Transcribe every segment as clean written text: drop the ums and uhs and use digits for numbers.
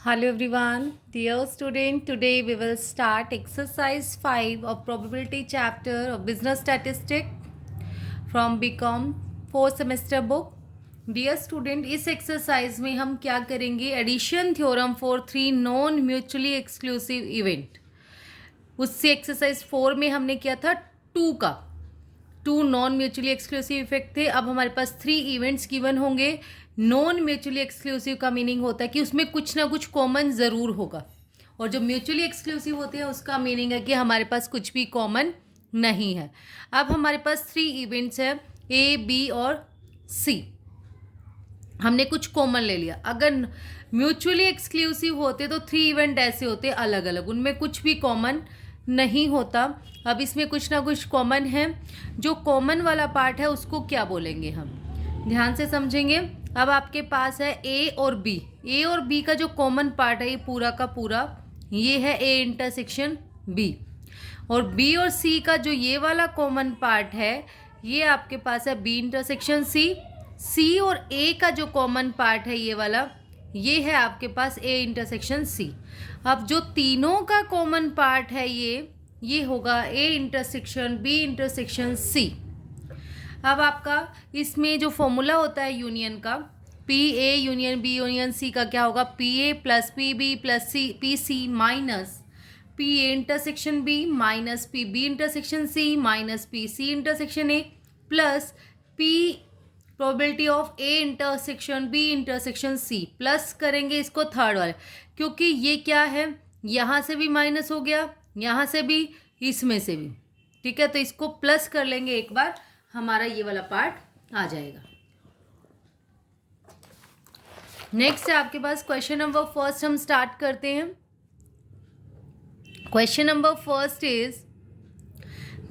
Hello everyone, dear student. Today we will start exercise 5 of probability chapter of business statistics from BCom 4 semester book. Dear student, इस exercise में हम क्या करेंगे? Addition theorem for 3 non mutually exclusive event. उससे exercise 4 में हमने किया था 2 नॉन म्यूचुअली एक्सक्लूसिव इफेक्ट थे। अब हमारे पास 3 इवेंट्स गिवन होंगे। नॉन म्यूचुअली एक्सक्लूसिव का मीनिंग होता है कि उसमें कुछ ना कुछ कॉमन ज़रूर होगा, और जो म्यूचुअली एक्सक्लूसिव होते हैं उसका मीनिंग है कि हमारे पास कुछ भी कॉमन नहीं है। अब हमारे पास 3 इवेंट्स हैं, ए, बी और सी। हमने कुछ कॉमन ले लिया। अगर म्यूचुअली एक्सक्लूसिव होते तो 3 इवेंट ऐसे होते अलग अलग, उनमें कुछ भी कॉमन नहीं होता। अब इसमें कुछ ना कुछ कॉमन है। जो कॉमन वाला पार्ट है उसको क्या बोलेंगे, हम ध्यान से समझेंगे। अब आपके पास है ए और बी। ए और बी का जो कॉमन पार्ट है ये पूरा का पूरा ये है ए इंटरसेक्शन बी, और बी और सी का जो ये वाला कॉमन पार्ट है ये आपके पास है बी इंटरसेक्शन सी। सी और ए का जो कॉमन पार्ट है ये वाला, ये है आपके पास ए इंटरसेक्शन सी। अब जो तीनों का कॉमन पार्ट है ये होगा A intersection B intersection C. अब आपका इसमें जो फॉर्मूला होता है यूनियन का, P A union B union C का क्या होगा? P A plus P B plus C P C minus P A intersection B minus P B intersection C minus P C intersection A plus P probability of A intersection B intersection C. Plus करेंगे इसको third वाले, क्योंकि ये क्या है, यहाँ से भी माइनस हो गया, यहाँ से भी, इसमें से भी। ठीक है, तो इसको प्लस कर लेंगे एक बार, हमारा ये वाला पार्ट आ जाएगा। नेक्स्ट है आपके पास क्वेश्चन नंबर फर्स्ट। हम स्टार्ट करते हैं। Question number first is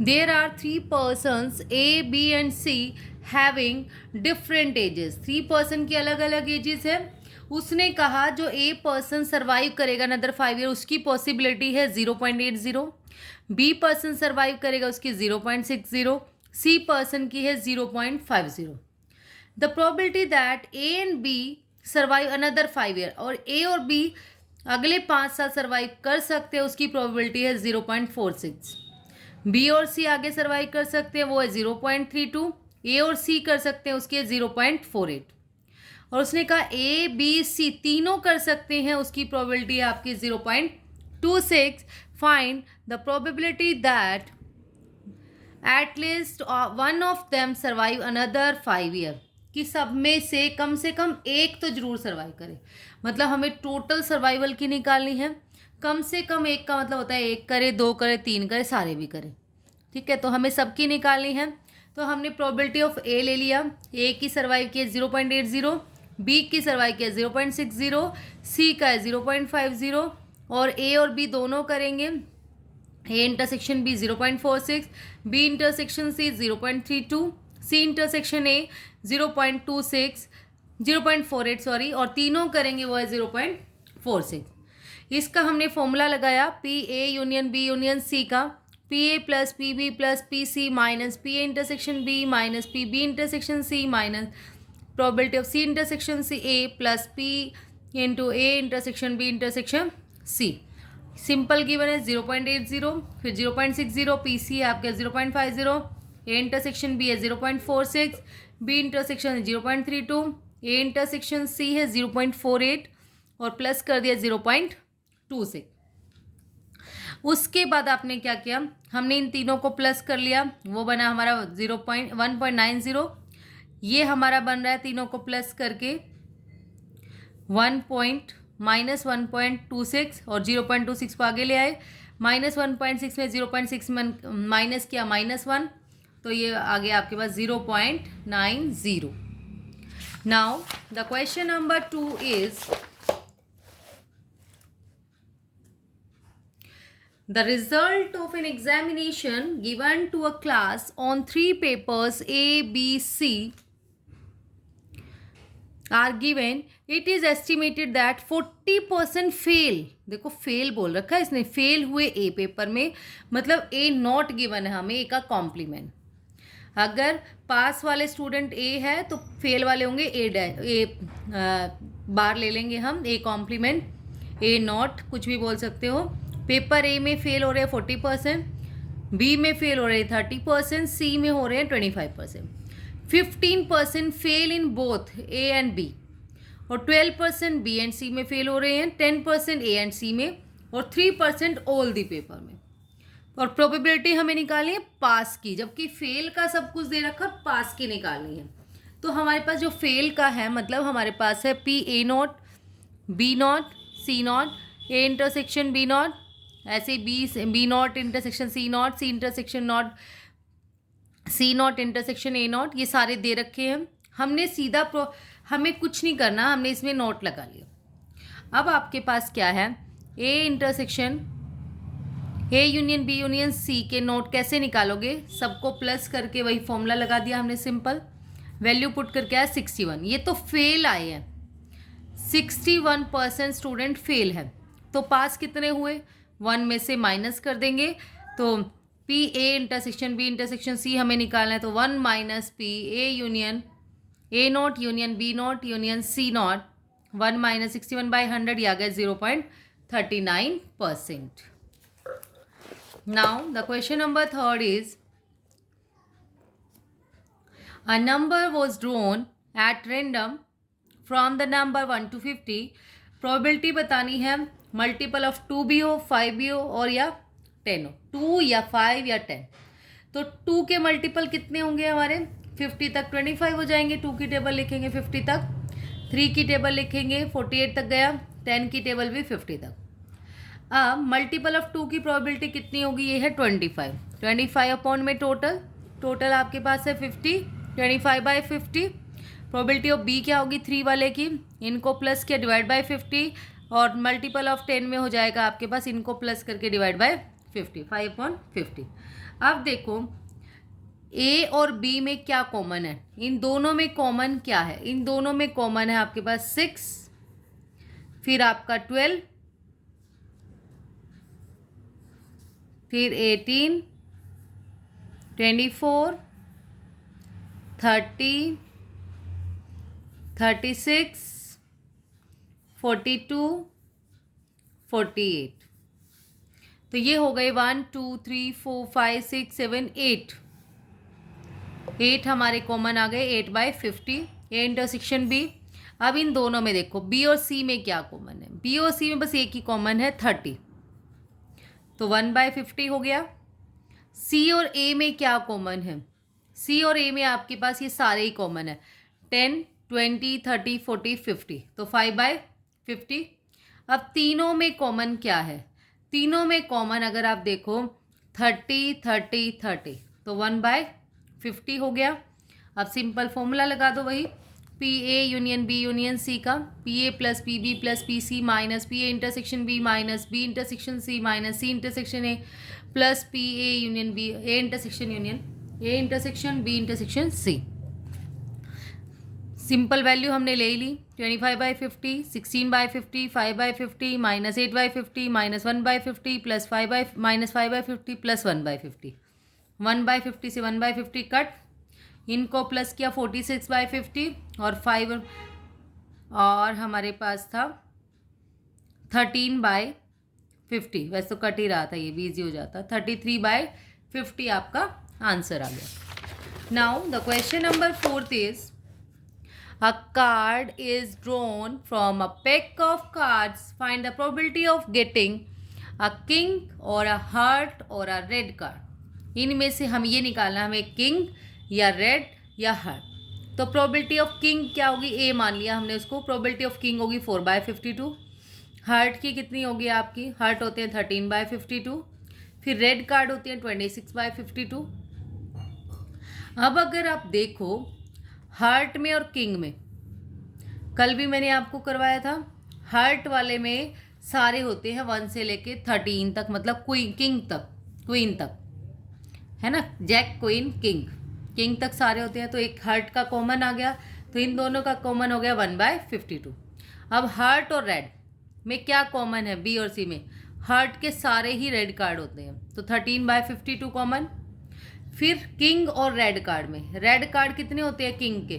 there are 3 persons A B and C having different ages. 3 person की अलग अलग एजेस है। उसने कहा जो ए पर्सन सर्वाइव करेगा अनदर 5 ईयर उसकी पॉसिबिलिटी है 0.80, बी पर्सन सर्वाइव करेगा उसकी 0.60, सी पर्सन की है 0.50। The probability that A and B survive another 5 year, और ए और बी अगले 5 साल सर्वाइव कर सकते हैं उसकी प्रोबेबिलिटी है 0.46। बी और सी आगे सर्वाइव कर सकते हैं वो है 0.32। ए और सी कर सकते हैं उसकी है 0.48। और उसने कहा ए बी सी तीनों कर सकते हैं उसकी प्रोबेबिलिटी है आपकी 0.26। Find the probability that at least one of them survive another 5 year, कि सब में से कम एक तो जरूर सर्वाइव करे। मतलब हमें टोटल सर्वाइवल की निकालनी है। कम से कम एक का मतलब होता है 1 करे, 2 करे, 3 करे, सारे भी करे। ठीक है, तो हमें सबकी निकालनी है। तो हमने प्रोबेबिलिटी ऑफ ए ले लिया। ए की सर्वाइव की है 0.80, बी की सर्वाइव की है 0.60, सी का है 0.50, और ए और बी दोनों करेंगे। A intersection B 0.46, B intersection C 0.32, C intersection A 0.26 0.48 sorry, और तीनों करेंगे वो है 0.46। इसका हमने फॉर्मूला लगाया P A union B union C का, P A plus P B plus P C minus P A intersection B minus P B intersection C minus probability of C intersection C A plus P into A intersection B intersection C. Simple given है 0.80, फिर 0.60, P C है आपके 0.50, ए intersection B है 0.46, B intersection 0.32, A intersection C है 0.48, और plus कर दिया 0.26। उसके बाद आपने क्या किया, हमने इन तीनों को प्लस कर लिया, वो बना हमारा 1.90। ये हमारा बन रहा है तीनों को प्लस करके -1.26, और 0.26 को आगे ले आए। -1.6 में 0.6 माइनस किया -1, तो ये आगे आपके पास 0.90। Now the question number 2 is the result of an examination given to a class on 3 papers A, B, C are given. It is estimated that 40% fail. देखो फेल बोल रखा है इसने, फेल हुए ए पेपर में, मतलब ए नॉट गिवन है हमें, ए का कॉम्प्लीमेंट। अगर पास वाले स्टूडेंट ए है तो फेल वाले होंगे ए बार ले लेंगे हम, ए कॉम्प्लीमेंट। ए नॉट कुछ भी बोल सकते हो। पेपर ए में फेल हो रहे हैं 40%, बी में फेल हो रहे हैं 30%, सी में हो रहे हैं 25%। 15% fail in both A and B, और 12% बी एंड सी में फेल हो रहे हैं, 10% ए एंड सी में, और 3% ऑल दी पेपर में। और प्रोबेबिलिटी हमें निकालनी है पास की, जबकि फेल का सब कुछ दे रखा, पास की निकालनी है। तो हमारे पास जो फेल का है, मतलब हमारे पास है P A not, B not, C not, A intersection B not, ऐसे B not intersection C not, C intersection not, C not intersection A not, ये सारे दे रखे हैं। हमने सीधा हमें कुछ नहीं करना, हमने इसमें नोट लगा लिया। अब आपके पास क्या है, A intersection A union B union C के नोट कैसे निकालोगे, सबको प्लस करके वही फॉर्मूला लगा दिया हमने, सिंपल वैल्यू पुट करके आया 61। ये तो फेल आए हैं, 61% स्टूडेंट फेल है। तो पास कितने हुए, 1 में से माइनस कर देंगे, तो P A intersection B intersection C हमें निकालना है, तो 1 minus P A union A not union B not union C not, 1 minus 61/100, ये आ गया 0.39%। Now the question number 3 is, a number was drawn at random from the number 1 to 50. Probability बतानी है, multiple of 2 भी हो, 5 भी हो, और या 10 हो, 2 या 5 या 10। तो 2 के मल्टीपल कितने होंगे हमारे, 50 तक 25 हो जाएंगे, 2 की टेबल लिखेंगे 50 तक, 3 की टेबल लिखेंगे 48 तक गया, 10 की टेबल भी 50 तक। अब मल्टीपल ऑफ 2 की प्रोबेबिलिटी कितनी होगी, ये है 25, 25 अपॉन में टोटल आपके पास है 50, 25/50। प्रोबेबिलिटी ऑफ बी क्या होगी, 3 वाले की, इनको प्लस किया डिवाइड बाय 50, और मल्टीपल ऑफ 10 में हो जाएगा आपके पास, इनको प्लस करके डिवाइड बाय 50, 5/50। अब देखो ए और बी में क्या कॉमन है, इन दोनों में कॉमन क्या है, इन दोनों में कॉमन है आपके पास 6, फिर आपका 12, फिर 18, 24, 30, 36, 42, 48। तो ये हो गए 1 2 3 4 5 6 7 8 हमारे कॉमन आ गए, 8/50, ए इंटरसेक्शन बी। अब इन दोनों में देखो बी और सी में क्या कॉमन है, बी और सी में बस एक ही कॉमन है 30, तो 1/50 हो गया। सी और ए में क्या कॉमन है, सी और ए में आपके पास ये सारे ही कॉमन है, 10 20 30 40 50, तो 5/50। अब तीनों में कॉमन क्या है, तीनों में कॉमन अगर आप देखो 30 30 30, तो 1/50 हो गया। अब सिंपल फॉर्मूला लगा दो वही, P A union B union C का, P A plus P B plus P C minus P A intersection B minus B intersection C minus C intersection A plus P A union B A intersection union A intersection B intersection C. Simple value हमने ले ली, 25/50, 16/50, 5/50, minus 8/50, minus 1/50, plus minus 5/50 plus 1/50, 1/50 से 1/50 cut, इनको plus किया 46/50, और 5 और हमारे पास था 13/50, वैसे तो कट ही रहा था, ये भी ईजी हो जाता, 33/50 आपका आंसर आ गया। Now the question number 4 is, a card is drawn from a pack of cards, find the probability of getting a king or a heart or a red card। इनमें से हम ये निकालना, हमें किंग या रेड या heart. तो probability of king क्या होगी, ए मान लिया हमने उसको, प्रोबेबिलिटी ऑफ किंग होगी 4/52, हार्ट की कितनी होगी आपकी, हार्ट होते हैं 13/52, फिर रेड कार्ड होती है 26/52। अब अगर आप देखो हार्ट में और किंग में, कल भी मैंने आपको करवाया था, हार्ट वाले में सारे होते हैं 1 से लेके 13 तक, मतलब किंग तक, क्वीन तक, है ना, जैक क्वीन किंग तक सारे होते हैं। तो एक हार्ट का कॉमन आ गया, तो इन दोनों का कॉमन हो गया 1/52। अब हार्ट और रेड में क्या कॉमन है, बी और सी में हार्ट के सारे ही रेड कार्ड होते हैं, तो 13/52 कॉमन। फिर किंग और रेड कार्ड में, रेड कार्ड कितने होते हैं किंग के,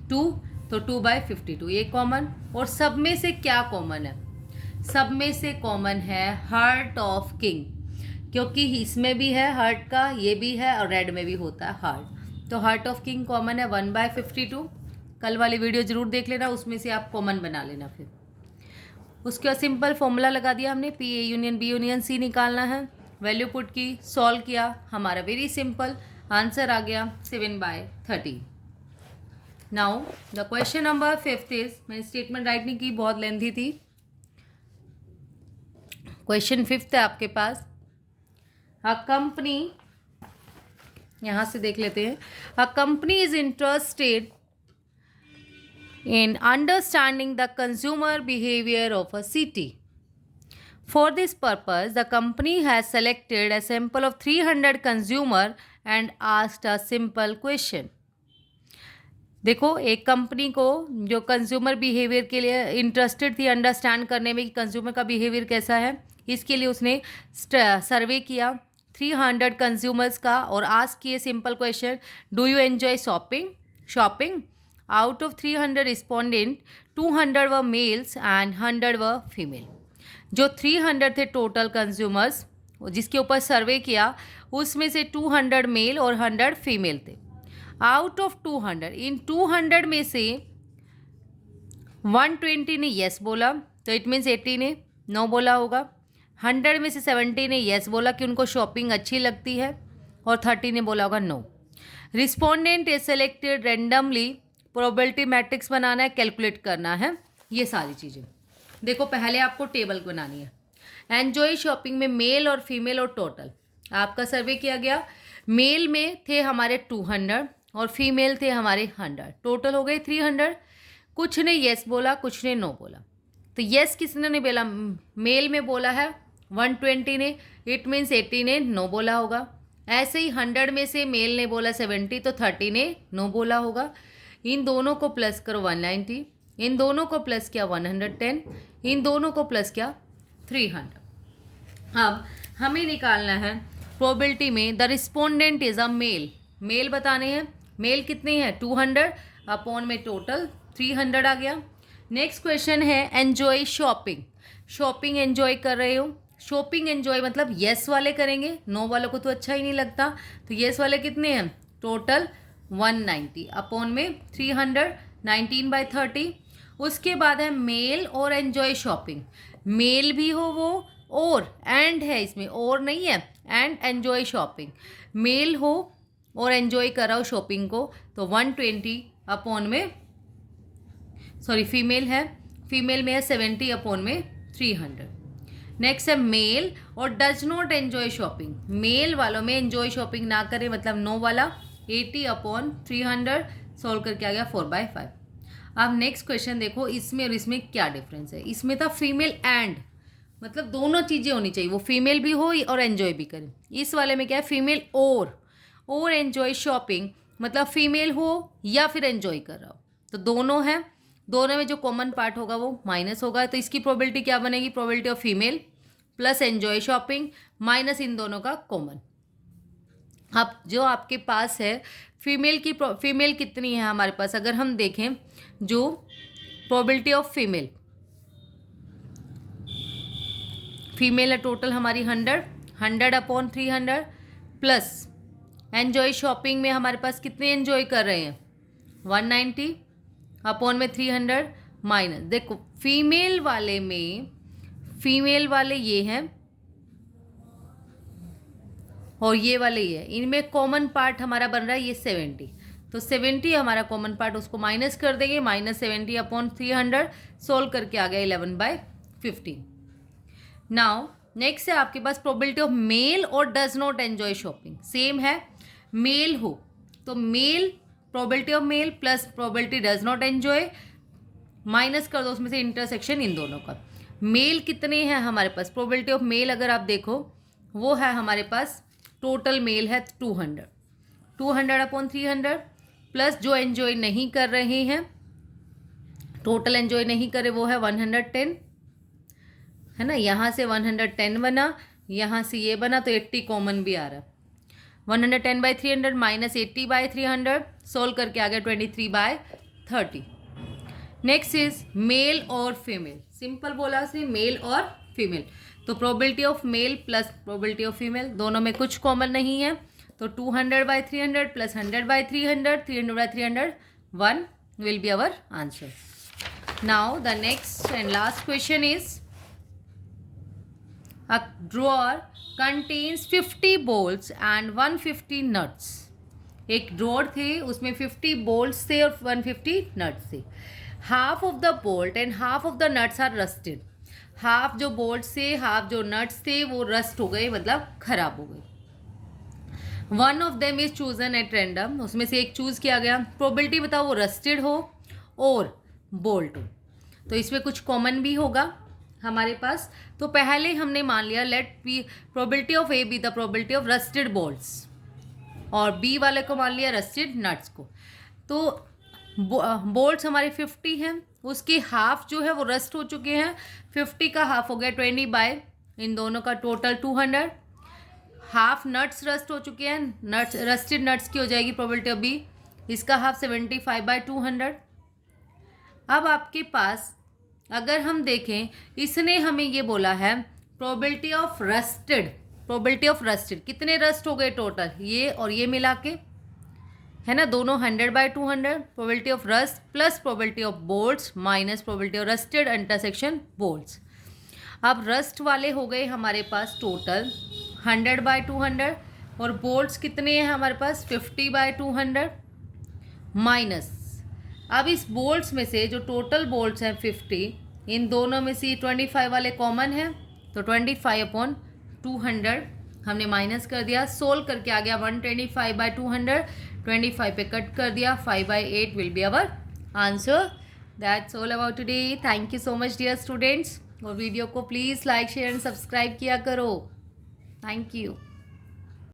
2, तो 2/52 ये कॉमन। और सब में से क्या कॉमन है, सब में से कॉमन है हार्ट ऑफ किंग, क्योंकि इसमें भी है हार्ट का, ये भी है, और रेड में भी होता है हार्ट। तो हार्ट ऑफ किंग कॉमन है 1/52। कल वाली वीडियो जरूर देख लेना, उसमें से आप कॉमन बना लेना। फिर उसके बाद सिंपल फॉर्मूला लगा दिया हमने, P A union B union C निकालना है। वैल्यू पुट की, सॉल्व किया, हमारा वेरी सिंपल आंसर आ गया 7/30। Now the question number 5 is, मैंने स्टेटमेंट राइट नहीं की, बहुत लेंथी थी। क्वेश्चन 5 है आपके पास। अ कंपनी, यहां से देख लेते हैं। A company is interested in understanding the consumer behavior of a city. For this purpose, the company has selected a sample of 300 consumer and asked a simple question. देखो, एक company को जो consumer behaviour के लिए interested थी, understand करने में कि कंज्यूमर का बिहेवियर कैसा है, इसके लिए उसने सर्वे किया 300 कंज्यूमर्स का और आस्क किए simple question, do you enjoy shopping? Out of 300 respondent, 200 were males and 100 were female. जो 300 थे टोटल कंज्यूमर्स जिसके ऊपर सर्वे किया, उसमें से 200 मेल और 100 फीमेल थे। आउट ऑफ 200, इन 200 में से 120 ने येस बोला, तो इट मीन्स 80 ने नो बोला होगा। 100 में से 70 ने येस बोला कि उनको शॉपिंग अच्छी लगती है, और 30 ने बोला होगा no. Respondent is selected randomly, probability matrix बनाना है, कैलकुलेट करना है, ये सारी चीज़ें। देखो, पहले आपको टेबल बनानी है। एन्जॉय शॉपिंग में मेल और फीमेल और टोटल आपका सर्वे किया गया। मेल में थे हमारे 200 और फीमेल थे हमारे 100, टोटल हो गए 300। कुछ ने येस बोला, कुछ ने नो बोला। तो येस किसने ने बोला? मेल में बोला है 120 ने, इट मीन्स 80 ने नो बोला होगा। ऐसे ही 100 में से मेल ने बोला 70, तो 30 ने नो बोला होगा। इन दोनों को प्लस करो 190, इन दोनों को प्लस किया 110, इन दोनों को प्लस किया 300। अब हमें निकालना है प्रोबेबिलिटी में the respondent is a male. Male बताने हैं, मेल कितने हैं 200 अपॉन में टोटल 300 आ गया। नेक्स्ट क्वेश्चन है एन्जॉय शॉपिंग एन्जॉय कर रहे हो। शॉपिंग एन्जॉय मतलब येस वाले करेंगे, नो वालों को तो अच्छा ही नहीं लगता। तो येस वाले कितने हैं टोटल 190 अपॉन में 300, 19/30। उसके बाद है मेल और एन्जॉय शॉपिंग। मेल भी हो वो, और एंड है इसमें, और नहीं है, एंड एन्जॉय शॉपिंग। मेल हो और एन्जॉय कराओ शॉपिंग को, तो 120 अपॉन में, सॉरी फीमेल है, फीमेल में है 70 अपॉन में 300। नेक्स्ट है मेल और does not enjoy shopping. Male वालों में एन्जॉय शॉपिंग ना करे, मतलब नो वाला 80 अपॉन 300, सॉल्व करके आ गया 4/5। अब नेक्स्ट क्वेश्चन देखो, इसमें और इसमें क्या डिफरेंस है। इसमें था फीमेल एंड, मतलब दोनों चीज़ें होनी चाहिए, वो फीमेल भी हो और एंजॉय भी करे। इस वाले में क्या है फीमेल और एंजॉय शॉपिंग, मतलब फीमेल हो या फिर एंजॉय कर रहा हो, तो दोनों है। दोनों में जो कॉमन पार्ट होगा वो माइनस होगा, तो इसकी प्रोबेबिलिटी क्या बनेगी? Probability of female plus enjoy shopping minus इन दोनों का कॉमन। अब जो आपके पास है फीमेल कितनी है हमारे पास, अगर हम देखें जो प्रोबेबिलिटी ऑफ फीमेल है टोटल हमारी 100 अपॉन 300 प्लस एन्जॉय शॉपिंग में हमारे पास कितने एन्जॉय कर रहे हैं 190 अपॉन में 300 माइनस, देखो फीमेल वाले ये हैं और ये वाले ये है, इनमें कॉमन पार्ट हमारा बन रहा है ये 70, तो 70 हमारा कॉमन पार्ट, उसको माइनस कर देंगे, -70 अपॉन 300, सोल्व करके आ गया 11/15। नाउ नेक्स्ट है आपके पास प्रोबेबिलिटी ऑफ मेल और does not enjoy shopping. Same है, मेल हो तो male, probability of male plus probability does not enjoy, minus कर दो उसमें से इंटरसेक्शन इन दोनों का। मेल कितने हैं हमारे पास, प्रोबेबिलिटी ऑफ मेल अगर आप देखो वो है हमारे पास, टोटल मेल है 200 अपॉन 300 प्लस जो एंजॉय नहीं कर रहे हैं, टोटल एंजॉय नहीं करे वो है 110, है ना। यहाँ से 110 बना, यहाँ से ये बना, तो 80 कॉमन भी आ रहा है। 110/300 माइनस 80/300, सोल्व करके आ गया 23/30। नेक्स्ट इज मेल और फीमेल। सिंपल बोला उसने, मेल और फीमेल। तो probability of male plus probability of female, दोनों में कुछ कॉमन नहीं है, तो 200/300 plus 100/300, 300/300, 1 will be our answer. Now the next and last question is, a drawer contains 50 bolts and 150 nuts. एक ड्रॉर थे, उसमें 50 बोल्ट्स थे और 150 नट्स थे. Half of the bolt and half of the nuts are rusted. Half जो bolts थे, half जो nuts थे, वो रस्ट हो गए, मतलब खराब हो गए. One of them is chosen at random, उसमें से एक चूज किया गया. प्रोबेबिलिटी बताओ वो रस्टेड हो और बोल्ट हो. तो इसमें कुछ कॉमन भी होगा हमारे पास. तो पहले हमने मान लिया let B probability of A B the probability of rusted bolts, और बी वाले को मान लिया रस्टेड नट्स को. तो बोल्ट्स हमारे 50 हैं, उसके हाफ जो है वो रस्ट हो चुके हैं. 50 का हाफ हो गया 20 बाय, इन दोनों का टोटल 200. हाफ नट्स रस्ट हो चुके हैं, नट्स रस्टेड नट्स की हो जाएगी प्रोबेबिलिटी ऑफ बी, इसका हाफ 75/200. अब आपके पास अगर हम देखें, इसने हमें ये बोला है probability of rusted, probability of rusted कितने रस्ट हो गए टोटल, ये और ये मिला के है ना, दोनों 100/200. Probability of rust plus probability of bolts minus probability of rusted intersection bolts. अब रस्ट वाले हो गए हमारे पास टोटल 100/200, और बोल्ट्स कितने हैं हमारे पास 50/200 माइनस. अब इस बोल्ट्स में से जो टोटल बोल्ट्स हैं 50, इन दोनों में से 25 वाले कॉमन हैं, तो 25/200 हमने माइनस कर दिया. सोल्व करके आ गया 125/200, 25 पे कट कर दिया, 5/8 will be our answer. That's all about today. Thank you so much dear students. और वीडियो को please like share and subscribe किया करो. Thank you.